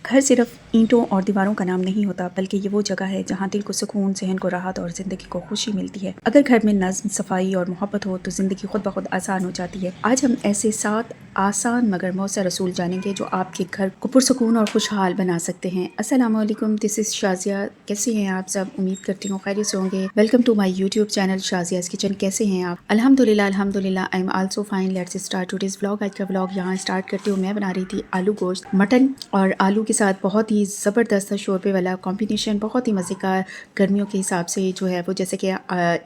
घर सिर्फ ईंटों और दीवारों का नाम नहीं होता, बल्कि ये वो जगह है जहाँ दिल को सुकून, ज़हन को राहत और ज़िंदगी को खुशी मिलती है। अगर घर में नज़्म, सफाई और मोहब्बत हो तो ज़िंदगी खुद ब खुद आसान हो जाती है। आज हम ऐसे 7 आसान मगर मौसर रसूल जानेंगे जो आपके घर को पुरसुकून और खुशहाल बना सकते हैं। अस्सलाम वालेकुम, दिस इज़ शाज़िया। कैसे हैं आप सब? उम्मीद करती हूँ खैरियत से होंगे। Welcome to my YouTube channel Shazia's kitchen. कैसे हैं आप? अल्हम्दुलिल्लाह अल्हम्दुलिल्लाह, I am also fine. Let's start today's vlog. आज का व्लॉग यहाँ स्टार्ट करती हूँ। मैं बना रही थी आलू गोश्त, मटन और आलू के साथ बहुत ही ज़बरदस्त शोरबे वाला कॉम्बिनेशन, बहुत ही मज़ेदार। गर्मियों के हिसाब से जो है वो, जैसे कि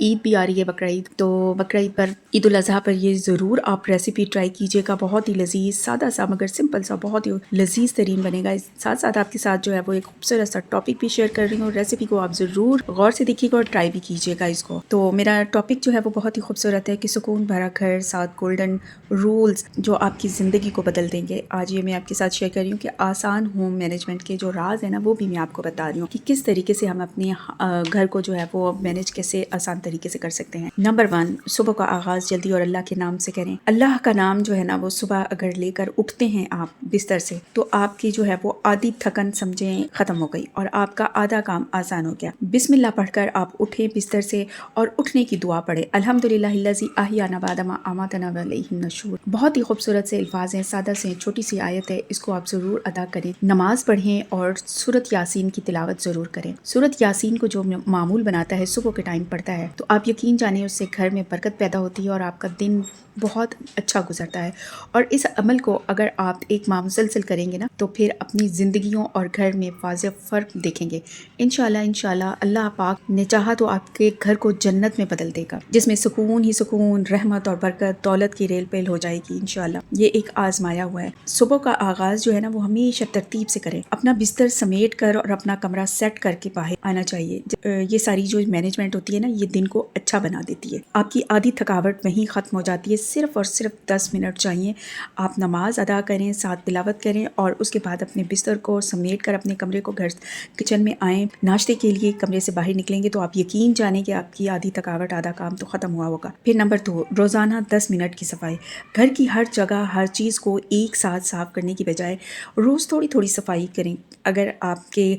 ईद भी आ रही है, बकरा ईद, तो बकरा ईद पर, ईद उल अज़हा पर ये ज़रूर आप रेसिपी ट्राई कीजिएगा। बहुत ही लजीज, सादा सा मगर सिंपल सा, बहुत ही लजीज तरीन बनेगा। साथ साथ आपके साथ जो है वो एक खूबसूरत सा टॉपिक भी शेयर कर रही हूँ। रेसिपी को आप ज़रूर गौर से देखिएगा और ट्राई भी कीजिएगा इसको। तो मेरा टॉपिक जो है वो बहुत ही खूबसूरत है कि सुकून भरा घर, 7 गोल्डन रूल्स जो आपकी ज़िंदगी को बदल देंगे। आज ये मैं आपके साथ शेयर कर रही हूँ कि आसान होम मैनेजमेंट के जो राज है ना, वो भी मैं आपको बता रही हूँ कि किस तरीके से हम अपने घर को जो है वो मैनेज कैसे आसान तरीके से कर सकते हैं। नंबर 1, सुबह का आगाज़ जल्दी और अल्लाह के नाम से करें। अल्लाह का नाम जो है ना वो सुबह अगर लेकर उठते हैं आप बिस्तर से, तो आपकी जो है वो आधी थकन समझें ख़त्म हो गई और आपका आधा काम आसान हो गया। बिस्मिल्लाह पढ़कर आप उठे बिस्तर से और उठने की दुआ पढ़े, अल्हम्दुलिल्लाहिल्लज़ी अहयाना बअदा मा अमातना व इलैहि नशूर। बहुत ही खूबसूरत से अल्फाज हैं, सादा से छोटी सी आयत है, इसको आप ज़रूर अदा करें। नमाज पढ़ें और सूरत यासीन की तिलावत ज़रूर करें। सूरत यासीन को जो मामूल बनाता है, सुबह के टाइम पढ़ता है, तो आप यकीन जानिए उससे घर में बरकत पैदा होती है और आपका दिन बहुत अच्छा गुजरता है। और इस अमल को अगर आप एक माह मुसलसल करेंगे ना, तो फिर अपनी ज़िंदगियों और घर में वाज़ेह फ़र्क देखेंगे। इंशाल्लाह इंशाल्लाह अल्लाह पाक ने चाहा तो आपके घर को जन्नत में बदल देगा, जिसमें सुकून ही सुकून, रहमत और बरकत, दौलत की रेल पेल हो जाएगी इंशाल्लाह। ये एक आजमाया हुआ है। सुबह का आगाज़ जो है ना वो हमेशा तरतीब से करें। अपना बिस्तर समेट कर और अपना कमरा सेट करके बाहर आना चाहिए। ये सारी जो मैनेजमेंट होती है ना, ये दिन को अच्छा बना देती है। आपकी आधी थकावट वहीं ख़त्म हो जाती है। सिर्फ और सिर्फ 10 मिनट चाहिए। आप नमाज अदा करें, साथ तिलावत करें और उसके बाद अपने बिस्तर को समेट कर अपने कमरे को, घर किचन में आएँ। नाश्ते के लिए कमरे से बाहर निकलेंगे तो आप यकीन जानें कि आपकी आधी थकावट, आधा काम तो ख़त्म हुआ होगा। फिर नंबर 2, रोज़ाना 10 मिनट की सफाई। घर की हर जगह, हर चीज़ को एक साथ साफ़ करने की बजाय रोज़ थोड़ी थोड़ी सफाई करें। अगर आपके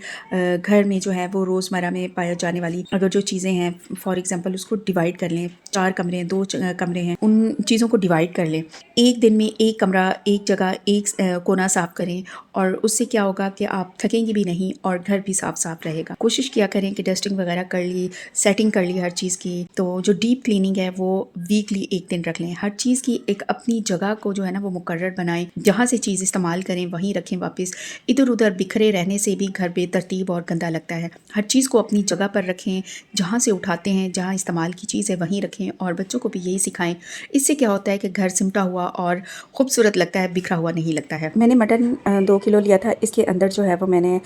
घर में जो है वो रोज़मर्रा में पाया जाने वाली अगर जो चीज़ें हैं, फॉर एग्जांपल उसको डिवाइड कर लें। 4 कमरे हैं, 2 कमरे हैं, उन चीज़ों को डिवाइड कर लें। एक दिन में एक कमरा, एक जगह, एक कोना साफ़ करें और उससे क्या होगा कि आप थकेंगे भी नहीं और घर भी साफ साफ रहेगा। कोशिश किया करें कि डस्टिंग वगैरह कर ली, सेटिंग कर ली हर चीज़ की। तो जो डीप क्लीनिंग है वो वीकली एक दिन रख लें। हर चीज़ की एक अपनी जगह को जो है ना वो मुकर्रर बनाएं। जहाँ से चीज़ इस्तेमाल करें वहीं रखें वापस। इधर उधर बिखरे रहने से भी घर बेतरतीब और गंदा लगता है। हर चीज़ को अपनी जगह पर रखें। जहाँ से उठाते हैं, जहाँ इस्तेमाल की चीज़ है वहीं रखें और बच्चों को भी यही सिखाएं। इससे क्या होता है कि घर सिमटा हुआ और खूबसूरत लगता है, बिखरा हुआ नहीं लगता है। मैंने मटन 2 किलो लिया था। इसके अंदर जो है वो मैंने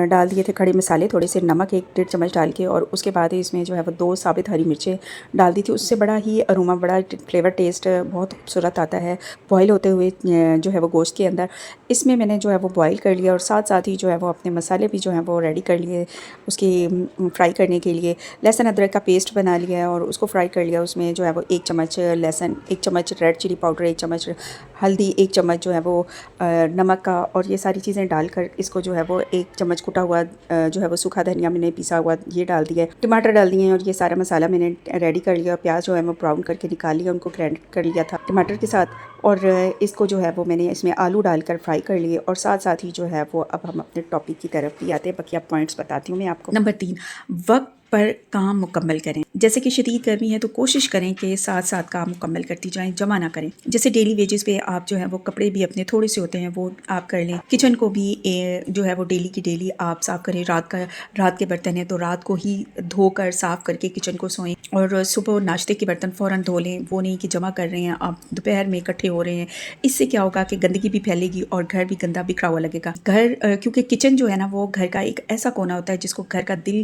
डाल दिए थे खड़े मसाले, थोड़े से नमक 1-1.5 चम्मच डाल के, और उसके बाद इसमें जो है वो 2 साबित हरी मिर्चें डाल दी थी। उससे बड़ा ही अरोमा, बड़ा फ्लेवर, टेस्ट बहुत खूबसूरत आता है बॉयल होते हुए जो है वो गोश्त के अंदर। इसमें मैंने जो है वो बॉयल कर लिया और साथ साथ ही जो है वो अपने मसाले भी जो है वो रेडी कर लिए उसकी फ्राई करने के लिए। लहसुन अदरक का पेस्ट बना लिया है और उसको फ्राई कर लिया। उसमें जो है वो 1 चम्मच लहसुन, 1 चम्मच रेड चिली पाउडर, 1 चम्मच हल्दी, 1 चम्मच जो है वो नमक का, और ये सारी चीज़ें डालकर इसको जो है वो 1 चम्मच कुटा हुआ जो है वो सूखा धनिया मैंने पिसा हुआ ये डाल दिया है। टमाटर डाल दिए हैं और ये सारा मसाला मैंने रेडी कर लिया। प्याज जो है वो ब्राउन करके निकाल लिया, उनको ग्राइंड कर लिया था टमाटर के साथ, और इसको जो है वो मैंने इसमें आलू डालकर फ्राई कर लिए। और साथ साथ ही जो है वो अब हम अपने टॉपिक की तरफ भी आते हैं। बाकी आप पॉइंट्स बताती हूँ मैं आपको। नंबर 3, वक्त पर काम मुकम्मल करें। जैसे कि शदीद गर्मी है तो कोशिश करें कि साथ साथ काम मुकम्मल करती जाएं, जमा ना करें। जैसे डेली वेजेस पे आप जो है वो कपड़े भी अपने थोड़े से होते हैं वो आप कर लें। किचन को भी जो है वो डेली की डेली आप साफ़ करें। रात के बर्तन हैं तो रात को ही धोकर साफ़ करके किचन को सोएं, और सुबह नाश्ते के बर्तन फ़ौरन धो लें। वो नहीं कि जमा कर रहे हैं आप दोपहर में इकट्ठे हो रहे हैं। इससे क्या होगा कि गंदगी भी फैलेगी और घर भी गंदा बिखरा हुआ लगेगा। क्योंकि किचन जो है ना वो घर का एक ऐसा कोना होता है जिसको घर का दिल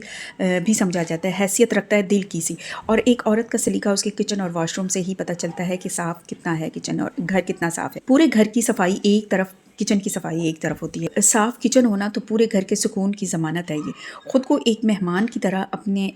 भी समझा जाता है, हैसियत रखता है दिल की सी। और एक औरत का सलीका उसके किचन और वॉशरूम से ही पता चलता है कि साफ़ कितना है किचन और घर कितना साफ़ है। पूरे घर की सफाई एक तरफ किचन की सफाई एक तरफ होती है, साफ किचन होना तो पूरे घर के सुकून की ज़मानत है। ये खुद को एक मेहमान की तरह अपने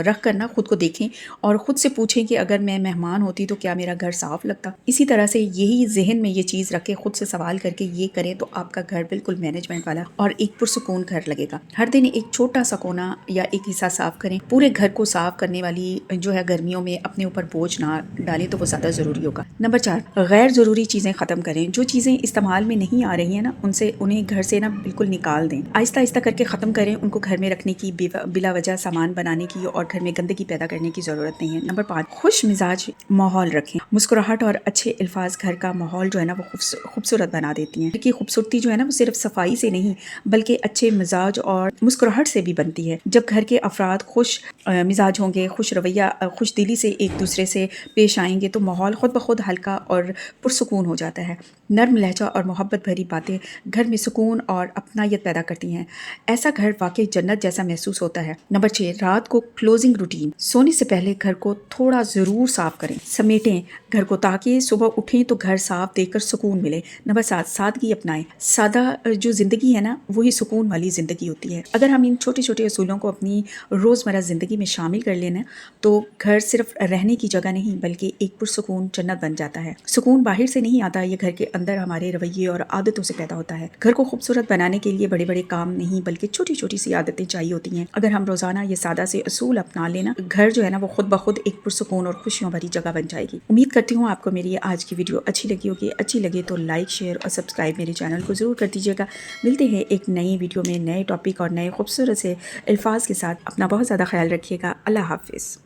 रख कर ना खुद को देखें और ख़ुद से पूछें कि अगर मैं मेहमान होती तो क्या मेरा घर साफ़ लगता। इसी तरह से यही जहन में ये चीज़ रखें, खुद से सवाल करके ये करें तो आपका घर बिल्कुल मैनेजमेंट वाला और एक पुरसुकून घर लगेगा। हर दिन एक छोटा सा कोना या एक हिस्सा साफ करें। पूरे घर को साफ करने वाली जो है गर्मियों में अपने ऊपर बोझ ना डालें तो वो ज़्यादा ज़रूरी होगा। नंबर 4, गैर ज़रूरी चीज़ें ख़त्म करें। जो चीज़ें इस्तेमाल में नहीं आ रही हैं ना उन्हें घर से ना बिल्कुल निकाल दें। आहिस्ता आहिस्ता करके ख़त्म करें। उनको घर में रखने की बिला वजह सामान बनाने की और घर में गंदगी पैदा करने की ज़रूरत नहीं है। नंबर 5, खुश मिजाज माहौल रखें। मुस्कुराहट और अच्छे अल्फाज घर का माहौल जो है ना वो खूबसूरत बना देती हैं। क्योंकि खूबसूरती जो है ना वो सिर्फ सफाई से नहीं बल्कि अच्छे मिजाज और मुस्कुराहट से भी बनती है। जब घर के अफराद खुश मिजाज होंगे, खुश रवैया, खुश दिली से एक दूसरे से पेश आएंगे तो माहौल खुद ब खुद हल्का और पुरसुकून हो जाता है। नर्म लहजा और मोहब्बत भरी बातें घर में सुकून और अपनायत पैदा करती हैं। ऐसा घर वाकई जन्नत जैसा महसूस होता है। नंबर 6, रात को क्लोजिंग रूटीन। सोने से पहले घर को थोड़ा ज़रूर साफ करें, समेटें घर को ताकि सुबह उठें तो घर साफ देखकर सुकून मिले। नंबर 7, सादगी अपनाएं। सादा जो ज़िंदगी है ना वही सुकून वाली ज़िंदगी होती है। अगर हम इन छोटे छोटे असूलों को अपनी रोज़मर्रा ज़िंदगी में शामिल कर लेना तो घर सिर्फ रहने की जगह नहीं बल्कि एक पुरसुकून जन्नत बन जाता है। सुकून बाहर से नहीं आता, ये घर के अंदर हमारे रवैये और आदतों से पैदा होता है। घर को खूबसूरत बनाने के लिए बड़े बड़े काम नहीं बल्कि छोटी छोटी सी आदतें चाहिए होती हैं। अगर हम रोज़ाना ये सादा से असूल अपना लेना घर जो है ना वो खुद ब खुद एक पुरसुकून और खुशियों भरी जगह बन जाएगी। उम्मीद करती हूँ आपको मेरी आज की वीडियो अच्छी लगी होगी। अच्छी लगे तो लाइक, शेयर और सब्सक्राइब मेरे चैनल को ज़रूर कर दीजिएगा। मिलते हैं एक नई वीडियो में नए टॉपिक और नए खूबसूरत से अल्फाज के साथ। अपना बहुत ज़्यादा ख्याल रखिएगा। अल्लाह हाफिज़।